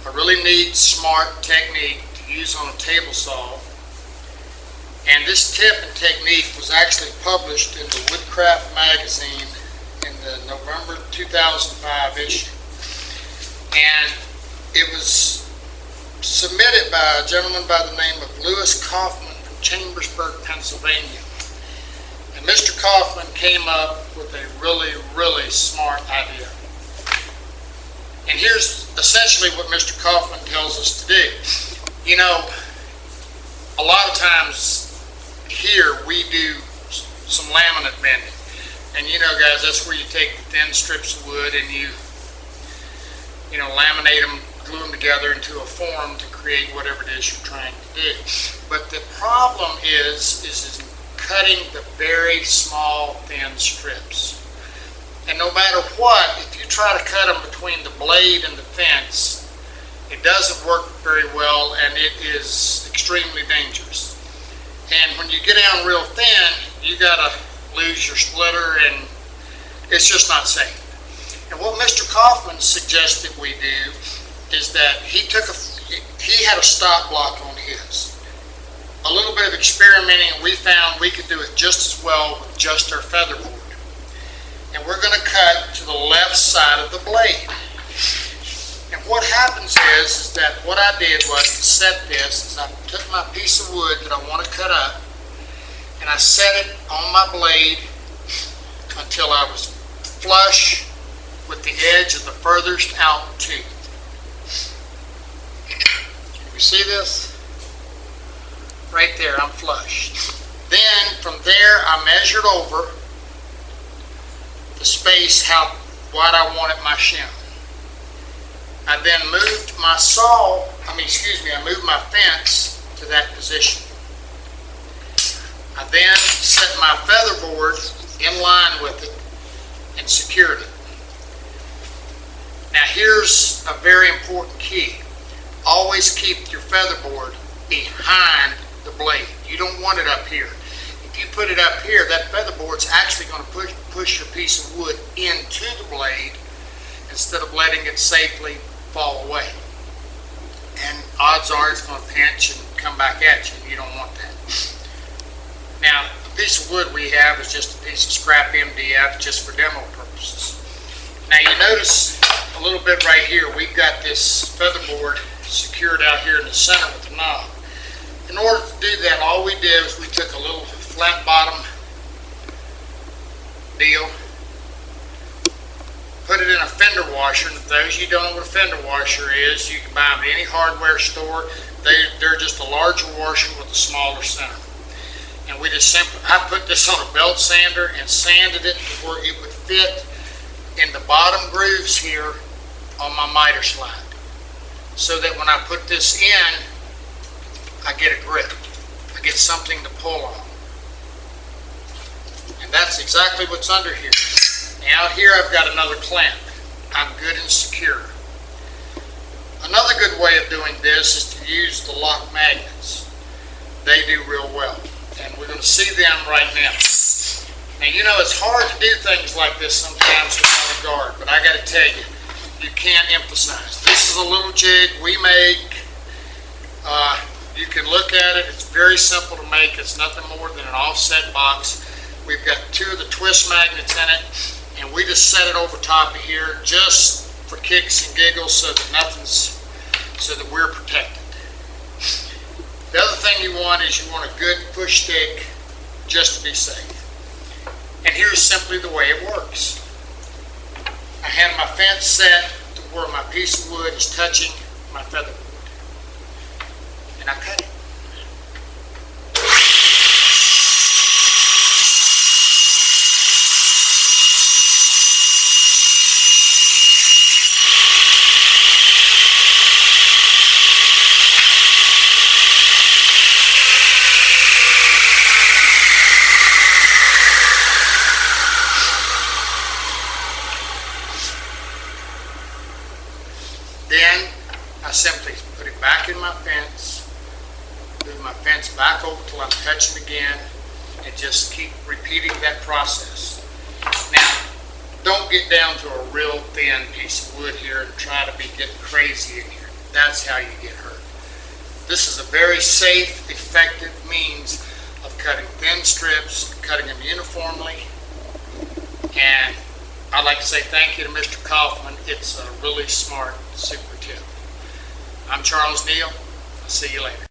a really neat, smart technique to use on a table saw. And this tip and technique was actually published in the Woodcraft magazine in the November 2005 issue. And it was submitted by a gentleman by the name of Lewis Kaufman from Chambersburg, Pennsylvania. And Mr. Kaufman came up with a really, really smart idea. And here's essentially what Mr. Kaufman tells us to do. You know, a lot of times here we do some laminate bending. And you know, guys, that's where you take the thin strips of wood and you laminate them, glue them together into a form to create whatever it is you're trying to do. But the problem is cutting the very small, thin strips. And no matter what, if you try to cut them between the blade and the fence, it doesn't work very well and it is extremely dangerous. And when you get down real thin, you gotta lose your splitter and it's just not safe. And what Mr. Kaufman suggested we do is that he had a stop block on his. A little bit of experimenting, and we found we could do it just as well with just our featherboard. And we're going to cut to the left side of the blade. And what happens is that what I did was to set this, is I took my piece of wood that I want to cut up, and I set it on my blade until I was flush with the edge of the furthest out tooth. Can you see this? Right there, I'm flush. Then from there, I measured over the space, how wide I wanted my shim. I then moved my I moved my fence to that position. I then set my featherboard in line with it and secured it. Now here's a very important key. Always keep your featherboard behind the blade. You don't want it up here. If you put it up here, that featherboard's actually going to push your piece of wood into the blade instead of letting it safely fall away. And odds are it's going to pinch and come back at you. You don't want that. Now, the piece of wood we have is just a piece of scrap MDF just for demo purposes. Now you notice a little bit right here, we've got this featherboard secured out here in the center with the knob. In order to do that, all we did was we took a little flat bottom deal, put it in a fender washer, and if those of you don't know what a fender washer is, you can buy them at any hardware store. They're just a larger washer with a smaller center. And we just I put this on a belt sander and sanded it to where it would fit in the bottom grooves here on my miter slide, so that when I put this in, I get a grip. I get something to pull on. And that's exactly what's under here. Now out here I've got another clamp. I'm good and secure. Another good way of doing this is to use the lock magnets. They do real well. And we're going to see them right now. Now you know it's hard to do things like this sometimes without a guard, but I got to tell you, you can't emphasize. This is a little jig we make. You can look at it. It's very simple to make. It's nothing more than an offset box. We've got two of the twist magnets in it, and we just set it over top of here just for kicks and giggles, so that we're protected. The other thing you want is you want a good push stick just to be safe. And here's simply the way it works. I have my fence set to where my piece of wood is touching my featherboard. And I cut it. Then I simply put it back in my fence, move my fence back over till I'm touching again, and just keep repeating that process. Now, don't get down to a real thin piece of wood here and try to be getting crazy in here. that's how you get hurt. This is a very safe, effective means of cutting thin strips, cutting them uniformly. And I'd like to say thank you to Mr. Kaufman. It's a really smart, super tip. I'm Charles Neal. I'll see you later.